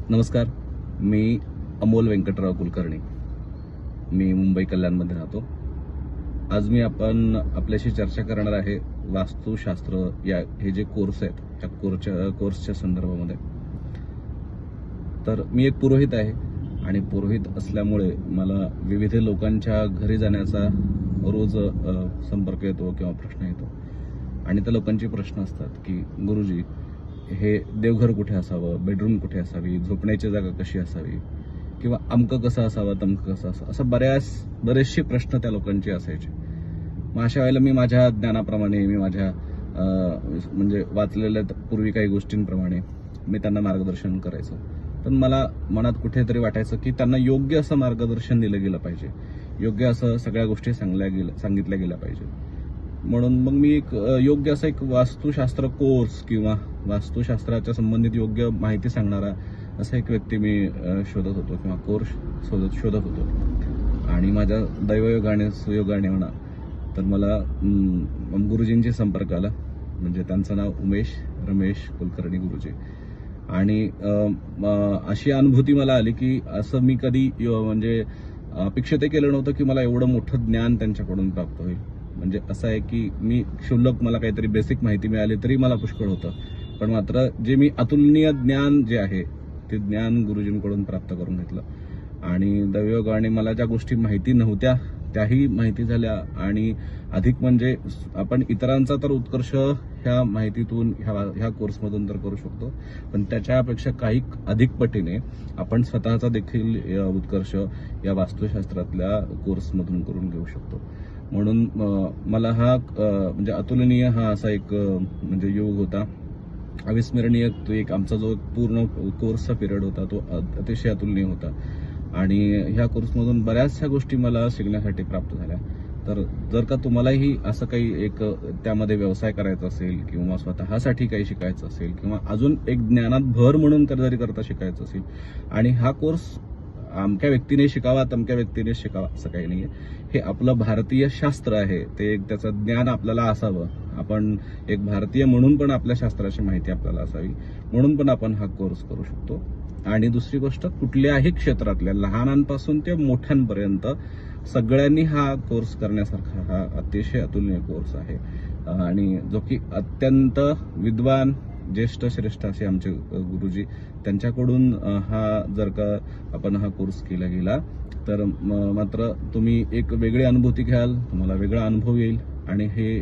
नमस्कार, मी अमोल वेंकटराव कुलकर्णी. मी मुंबई कल्याणमध्ये राहतो. आज मी आपल्याशी चर्चा करणार आहे वास्तुशास्त्र हे जे कोर्स आहेत त्या कोर्सच्या संदर्भामध्ये. तर मी एक पुरोहित आहे आणि पुरोहित असल्यामुळे मला विविध लोकांच्या घरी जाण्याचा रोज संपर्क येतो किंवा प्रश्न येतो. आणि त्या लोकांचे प्रश्न असतात की गुरुजी, हे देवघर कुठे असावं, बेडरूम कुठे असावी, झोपण्याची जागा कशी असावी, किंवा अमकं कसं असावं, तमकं कसं असावं, असं बरेचसे प्रश्न त्या लोकांचे असायचे. मग अशा वेळेला मी माझ्या ज्ञानाप्रमाणे, मी माझ्या म्हणजे वाचलेल्या पूर्वी काही गोष्टींप्रमाणे मी त्यांना मार्गदर्शन करायचं. पण मला मनात कुठेतरी वाटायचं की त्यांना योग्य असं मार्गदर्शन दिलं गेलं पाहिजे, योग्य असं सगळ्या गोष्टी सांगितल्या गेल्या पाहिजे. म्हणून मग मी योग्य असा एक वास्तुशास्त्र कोर्स किंवा वास्तुशास्त्राच्या संबंधित योग्य माहिती सांगणारा असा एक व्यक्ती मी शोधत होतो किंवा कोर्स शोधत होतो. आणि माझ्या दैवयोगाने सुयोगाने म्हणा तर मला गुरुजींशी संपर्क आला. म्हणजे त्यांचं नाव उमेश रमेश कुलकर्णी गुरुजी. आणि अशी अनुभूती मला आली की असं मी कधी म्हणजे अपेक्षित केलं नव्हतं की मला एवढं मोठं ज्ञान त्यांच्याकडून प्राप्त होईल. म्हणजे असं आहे की मी क्षुल्लक मला काहीतरी बेसिक माहिती मिळाली तरी मला पुष्कळ होतं. पण मात्र जे मी अतुलनीय ज्ञान जे आहे ते ज्ञान गुरुजींकडून प्राप्त करून घेतलं. आणि दैवयोगाने मला ज्या गोष्टी माहिती नव्हत्या त्याही माहिती झाल्या. आणि अधिक म्हणजे आपण इतरांचा तर उत्कर्ष ह्या माहितीतून ह्या कोर्समधून तर करू शकतो, पण त्याच्यापेक्षा काही अधिक पटीने आपण स्वतःचा देखील उत्कर्ष या वास्तुशास्त्रातल्या कोर्समधून करून घेऊ शकतो. म्हणून मला हा म्हणजे अतुलनीय हा असा एक म्हणजे योग होता, अविस्मरणीय. तो एक आमचा जो पूर्ण कोर्सचा पिरियड होता तो अतिशय अतुलनीय होता. आणि ह्या कोर्समधून बऱ्याचशा गोष्टी मला शिकण्यासाठी प्राप्त झाल्या. तर जर का तुम्हालाही असं काही एक त्यामध्ये व्यवसाय करायचा असेल किंवा स्वतःसाठी काही शिकायचं असेल किंवा अजून एक ज्ञानात भर म्हणून जरी करता शिकायचं असेल, आणि हा कोर्स अमक्या व्यक्तीने शिकावा तमक्या व्यक्तीने शिकावा असं काही नाहीये. हे आपलं भारतीय शास्त्र आहे, ते एक त्याचं ज्ञान आपल्याला असावं. आपण एक भारतीय म्हणून पण आपल्या शास्त्राची माहिती आपल्याला असावी, म्हणून पण आपण हा कोर्स करू शकतो. आणि दुसरी गोष्ट, कुठल्याही क्षेत्रातल्या लहानांपासून ते मोठ्यांपर्यंत सगळ्यांनी हा कोर्स करण्यासारखा हा अतिशय अतुलनीय कोर्स आहे. आणि जो की अत्यंत विद्वान ज्येष्ठ श्रेष्ठ असे आमचे गुरुजी, त्यांच्याकडून जर का आपण हा कोर्स केला गेला तर मात्र तुम्ही एक वेगळी अनुभूती घ्याल, तुम्हाला वेगळा अनुभव येईल. आणि हे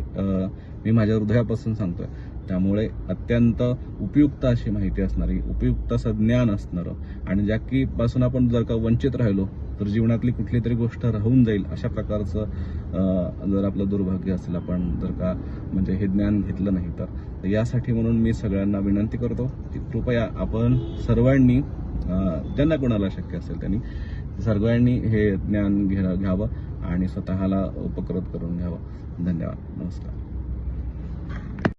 मी माझ्या हृदयापासून सांगतोय. त्यामुळे अत्यंत उपयुक्त अशी माहिती असणारी, उपयुक्त असं ज्ञान असणारं, आणि ज्या की पासून आपण जर का वंचित राहिलो तर जीवनातली कुठली तरी गोष्ट राहून जाईल अशा प्रकारचं जर आपलं दुर्भाग्य असेल, आपण जर का म्हणजे हे ज्ञान घेतलं नाही तर यासाठी म्हणून मी सगळ्यांना विनंती करतो की कृपया आपण सर्वांनी, ज्यांना कोणाला शक्य असेल त्यांनी सर्वांनी हे ज्ञान घ्यावं आणि स्वतःला उपकृत करून घ्यावं. धन्यवाद. नमस्कार.